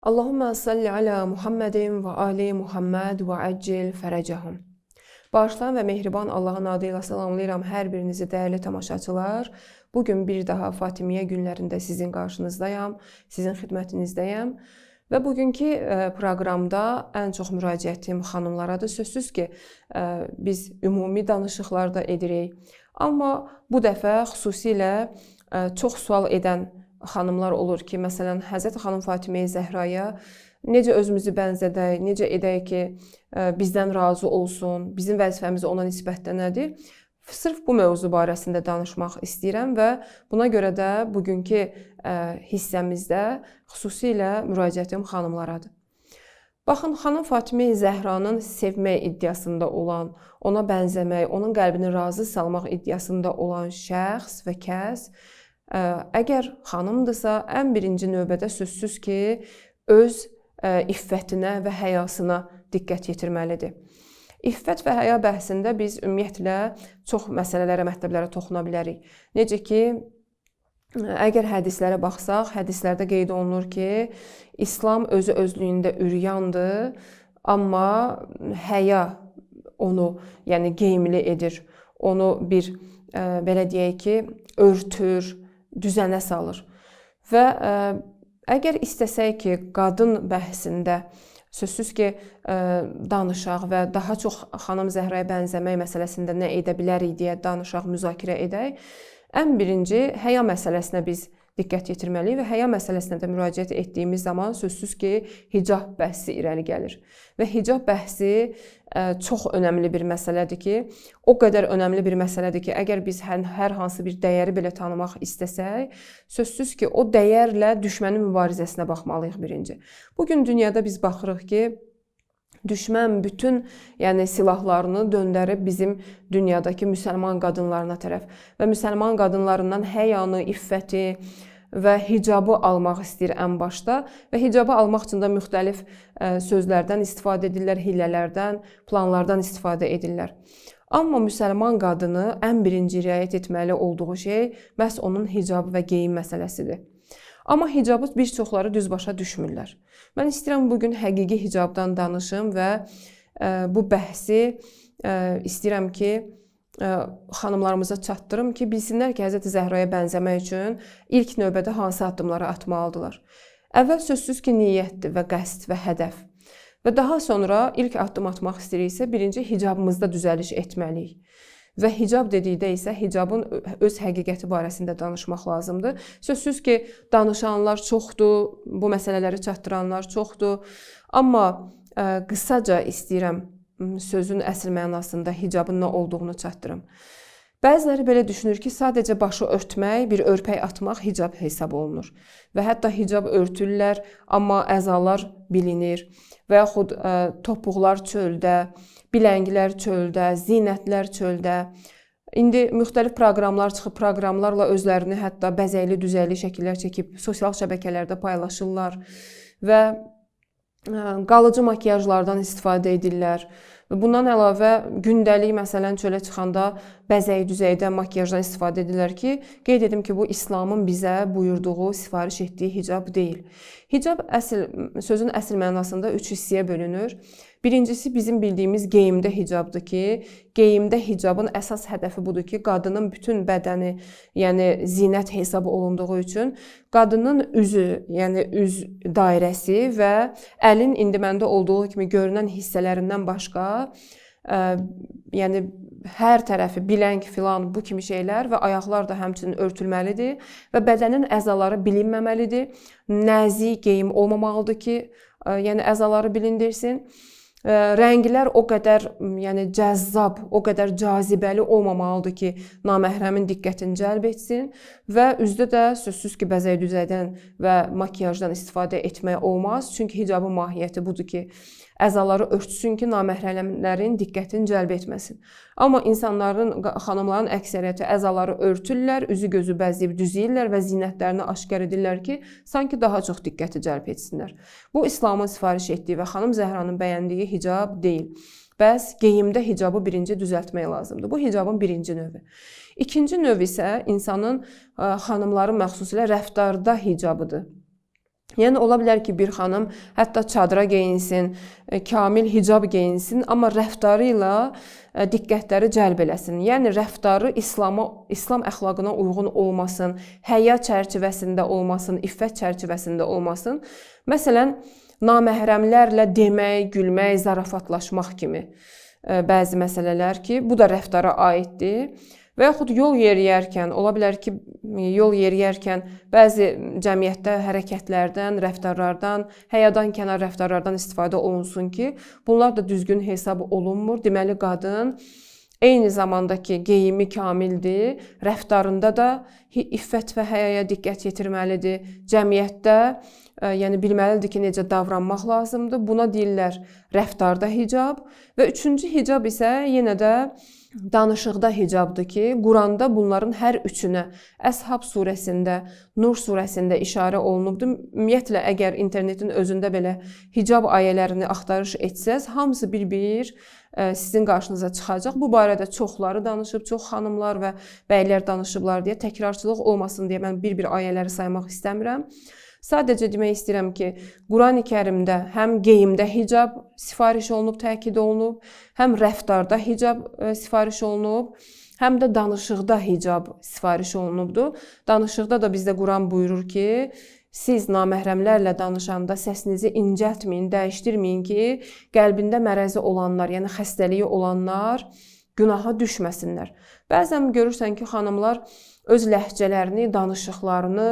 Allahümme salli ala Muhammedin və ali Muhammed və əccil fərəcəhum. Bağışlayan və mehriban Allahın adı ilə salamlayıram hər birinizi dəyərli tamaşaçılar. Bugün bir daha Fatimiyyə günlərində sizin qarşınızdayam, sizin xidmətinizdəyəm. Və bugünkü proqramda ən çox müraciətim xanımlaradır. Sözsüz ki, biz ümumi danışıqlar da edirik. Amma bu dəfə xüsusilə çox sual edən xanımlar olur ki, məsələn, Həzrət xanım Fatimiyyə Zəhraya necə özümüzü bənzədək, necə edək ki, bizdən razı olsun, bizim vəzifəmiz ona nisbətdə nədir? Sırf bu mövzu barəsində danışmaq istəyirəm və buna görə də bugünkü hissəmizdə xüsusilə müraciətim xanımlaradır. Baxın, xanım Fatimiyyə Zəhranın sevmək iddiasında olan, ona bənzəmək, onun qəlbini razı salmaq iddiasında olan şəxs və kəs əgər xanımdırsa, ən birinci növbədə sözsüz ki, öz iffətinə və həyasına diqqət yetirməlidir. İffət və həya bəhsində biz ümumiyyətlə çox məsələlərə, mətləblərə toxuna bilərik. Necə ki, əgər hədislərə baxsaq, hədislərdə qeyd olunur ki, İslam özü özlüyündə üryandır, amma həya onu geyimli edir, onu bir, belə deyək ki, örtür, düzənə salır. Və əgər istəsək ki, qadın bəhsində sözsüz ki, danışaq və daha çox xanım Zəhraya bənzəmək məsələsində nə edə bilərik deyə danışaq, müzakirə edək, ən birinci həya məsələsinə biz diqqət yetirməliyik və həya məsələsinə də müraciət etdiyimiz zaman sözsüz ki, hicab bəhsi irəli gəlir. Və hicab bəhsi çox önəmli bir məsələdir ki, o qədər önəmli bir məsələdir ki, əgər biz hər hansı bir dəyəri belə tanımaq istəsək, sözsüz ki, o dəyərlə düşmənin mübarizəsinə baxmalıyıq birinci. Bugün dünyada biz baxırıq ki, düşmən bütün silahlarını döndərib bizim dünyadakı müsəlman qadınlarına tərəf və müsəlman qadınlarından həyanı, iffəti və hicabı almaq istəyir ən başda və hicabı almaq üçün də müxtəlif sözlərdən istifadə edirlər, hilələrdən, planlardan istifadə edirlər. Amma müsəlman qadını ən birinci riayət etməli olduğu şey məhz onun hicabı və geyim məsələsidir. Amma hicabı bir çoxları düz başa düşmürlər. Mən istəyirəm bugün həqiqi hicabdan danışım və bu bəhsi istəyirəm ki, xanımlarımıza çatdırım ki, bilsinlər ki, Həzrəti Zəhraya bənzəmək üçün ilk növbədə hansı addımları atmalıdırlar. Əvvəl sözsüz ki, niyyətdir və qəsd və hədəf. Və daha sonra ilk addım atmaq istəyiriksə, birinci hicabımızda düzəliş etməliyik. Və hicab dedikdə isə hicabın öz həqiqəti barəsində danışmaq lazımdır. Sözsüz ki, danışanlar çoxdur, bu məsələləri çatdıranlar çoxdur. Amma qısaca istəyirəm sözün əsl mənasında hicabın nə olduğunu çatdırım. Bəziləri belə düşünür ki, sadəcə başı örtmək, bir örpək atmaq hicab hesab olunur. Və hətta hicab örtürlər, amma əzalar bilinir və yaxud topuqlar çöldə, bilənglər çöldə, zinətlər çöldə. İndi müxtəlif proqramlar çıxıb, proqramlarla özlərini hətta bəzəkli, düzəkli şəkillər çəkib sosial şəbəkələrdə paylaşırlar və qalıcı makiyajlardan istifadə edirlər. Bundan əlavə gündəlik məsələn çölə çıxanda bəzək düzəkdə makiyajdan istifadə edirlər ki, qeyd edim ki, bu İslamın bizə buyurduğu, sifariş etdiyi hicab deyil. Hicab sözün əsl mənasında 3 hissəyə bölünür. Birincisi bizim bildiyimiz geyimdə hicabdır ki, geyimdə hicabın əsas hədəfi budur ki, qadının bütün bədəni, zinət hesab olunduğu üçün qadının üzü, üz dairəsi və əlin indi məndə olduğu kimi görünən hissələrindən başqa, hər tərəfi, biləng filan bu kimi şeylər və ayaqlar da həmçinin örtülməlidir və bədənin əzaları bilinməməlidir. Nəzik geyim olmamalıdır ki, əzaları bilindirsin. Rənglər o qədər cəzzab, o qədər cazibəli olmamalıdır ki, naməhrəmin diqqətini cəlb etsin və üzdə də sözsüz ki, bəzək düzəkdən və makiyajdan istifadə etmək olmaz. Çünki hicabın mahiyyəti budur ki, əzaları örtsün ki, naməhrəmlərin diqqətini cəlb etməsin. Amma insanların, xanımların əksəriyyəti əzaları örtürlər, üzü gözü bəzəyib düzəyirlər və zinətlərini aşkar edirlər ki, sanki daha çox diqqəti cəlb etsinlər. Bu, İslamın sifariş etdiyi və xanım Zəhranın bəyəndiyi hicab deyil. Bəs geyimdə hicabı birinci düzəltmək lazımdır. Bu, hicabın birinci növü. İkinci növ isə insanın, xanımların məxsusilə rəftarda hicabıdır. Yəni ola bilər ki, bir xanım hətta çadıra geyinsin, kamil hicab geyinsin, amma rəftarı ilə diqqətləri cəlb eləsin. Yəni rəftarı İslam əxlaqına uyğun olmasın, həya çərçivəsində olmasın, iffət çərçivəsində olmasın. Məsələn, naməhrəmlərlə demək, gülmək, zarafatlaşmaq kimi bəzi məsələlər ki, bu da rəftara aiddir. Və yaxud yol yeriyərkən, ola bilər ki, yol yeriyərkən bəzi cəmiyyətdə hərəkətlərdən, rəftarlardan, həyadan kənar rəftarlardan istifadə olunsun ki, bunlar da düzgün hesab olunmur. Deməli, qadın eyni zamandakı geyimi kamildir, rəftarında da iffət və həyaya diqqət yetirməlidir. Cəmiyyətdə, yəni bilməlidir ki, necə davranmaq lazımdır. Buna deyirlər rəftarda hicab. Və üçüncü hicab isə yenə də danışıqda hicabdır ki, Quranda bunların hər üçünə Əshab surəsində, Nur surəsində işarə olunubdur. Ümumiyyətlə, əgər internetin özündə belə hicab ayələrini axtarış etsəz, hamısı bir-bir sizin qarşınıza çıxacaq. Bu barədə çoxları danışıb, çox xanımlar və bəylər danışıblar deyə təkrarçılıq olmasın deyə mən bir-bir ayələri saymaq istəmirəm. Sadəcə demək istəyirəm ki, Qurani Kərimdə həm geyimdə hicab sifariş olunub, təkid olunub, həm rəftarda hicab sifariş olunub, həm də danışıqda hicab sifariş olunubdur. Danışıqda da bizdə Quran buyurur ki, siz naməhrəmlərlə danışanda səsinizi incəltməyin, dəyişdirməyin ki, qəlbində mərəzi olanlar, yəni xəstəliyi olanlar günaha düşməsinlər. Bəzən görürsən ki, xanımlar öz ləhcələrini, danışıqlarını,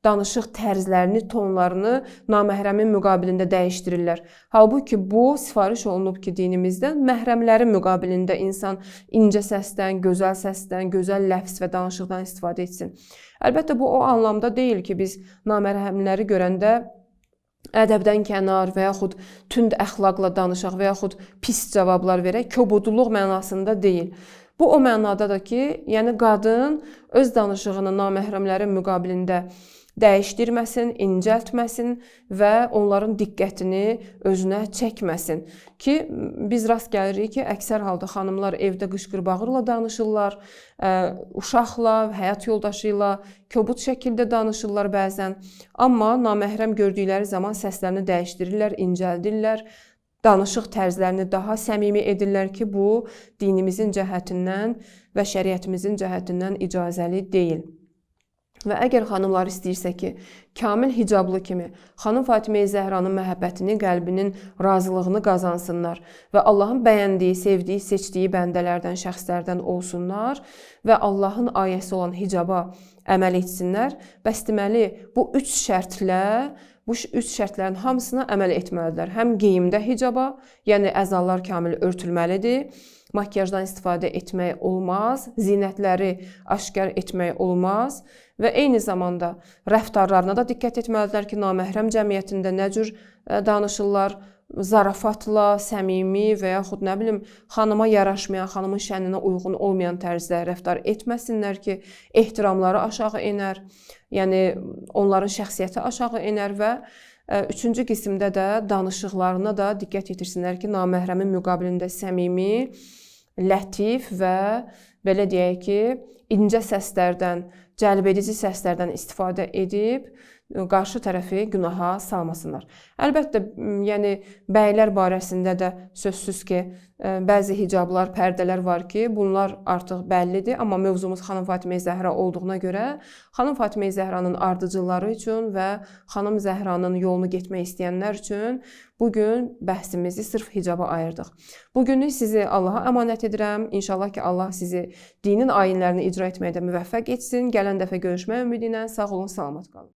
danışıq tərzlərini, tonlarını naməhrəmin müqabilində dəyişdirirlər. Halbuki bu sifariş olunub ki, dinimizdən məhrəmlərin müqabilində insan incə səsdən, gözəl ləfz və danışıqdan istifadə etsin. Əlbəttə, bu o anlamda deyil ki, biz naməhrəmləri görəndə ədəbdən kənar və yaxud tünd əxlaqla danışaq və yaxud pis cavablar verək, kobudluq mənasında deyil. Bu o mənadadır ki, yəni qadın öz danışığını naməhrəmlərin müqabilində dəyişdirməsin, incəltməsin və onların diqqətini özünə çəkməsin. Ki, biz rast gəlirik ki, əksər halda xanımlar evdə qışqır-bağırla danışırlar, uşaqla, həyat yoldaşı ilə kobud şəkildə danışırlar bəzən. Amma naməhrəm gördükləri zaman səslərini dəyişdirirlər, incəldirlər, danışıq tərzlərini daha səmimi edirlər ki, bu dinimizin cəhətindən və şəriətimizin cəhətindən icazəli deyil. Və əgər xanımlar istəyirsə ki, kamil hicablı kimi xanım Fatimə Zəhranın məhəbbətini, qəlbinin razılığını qazansınlar və Allahın bəyəndiyi, sevdiyi, seçdiyi bəndələrdən, şəxslərdən olsunlar və Allahın ayəsi olan hicaba əməl etsinlər, bəs deməli bu üç şərtlərin hamısına əməl etməlidirlər. Həm geyimdə hicaba, yəni əzalar kamil örtülməlidir, makyajdan istifadə etmək olmaz, zinətləri aşkar etmək olmaz və eyni zamanda rəftarlarına da diqqət etməlidirlər ki, naməhrəm cəmiyyətində nə cür danışırlar, zarafatla, səmimi və yaxud nə bilim, xanıma yaraşmayan, xanımın şəninə uyğun olmayan tərzdə rəftar etməsinlər ki, ehtiramları aşağı enər, yəni onların şəxsiyyəti aşağı enər və üçüncü qismdə də danışıqlarına da diqqət yetirsinlər ki, naməhrəmin müqabilində səmimi, lətif və belə deyək ki, incə səslərdən, cəlbedici səslərdən istifadə edib qarşı tərəfi günaha salmasınlar. Əlbəttə, yəni bəylər barəsində də sözsüz ki, bəzi hicablar, pərdələr var ki, bunlar artıq bəllidir, amma mövzumuz xanım Fatimə Zəhra olduğuna görə xanım Fatimə Zəhranın ardıcılları üçün və xanım Zəhranın yolunu getmək istəyənlər üçün bugün bəhsimizi sırf hicaba ayırdıq. Bugünlük sizi Allaha əmanət edirəm. İnşallah ki, Allah sizi dinin ayinlərini icra etməkdə müvəffəq etsin. Gələn dəfə görüşmək ümidi ilə sağ olun, salamat qalın.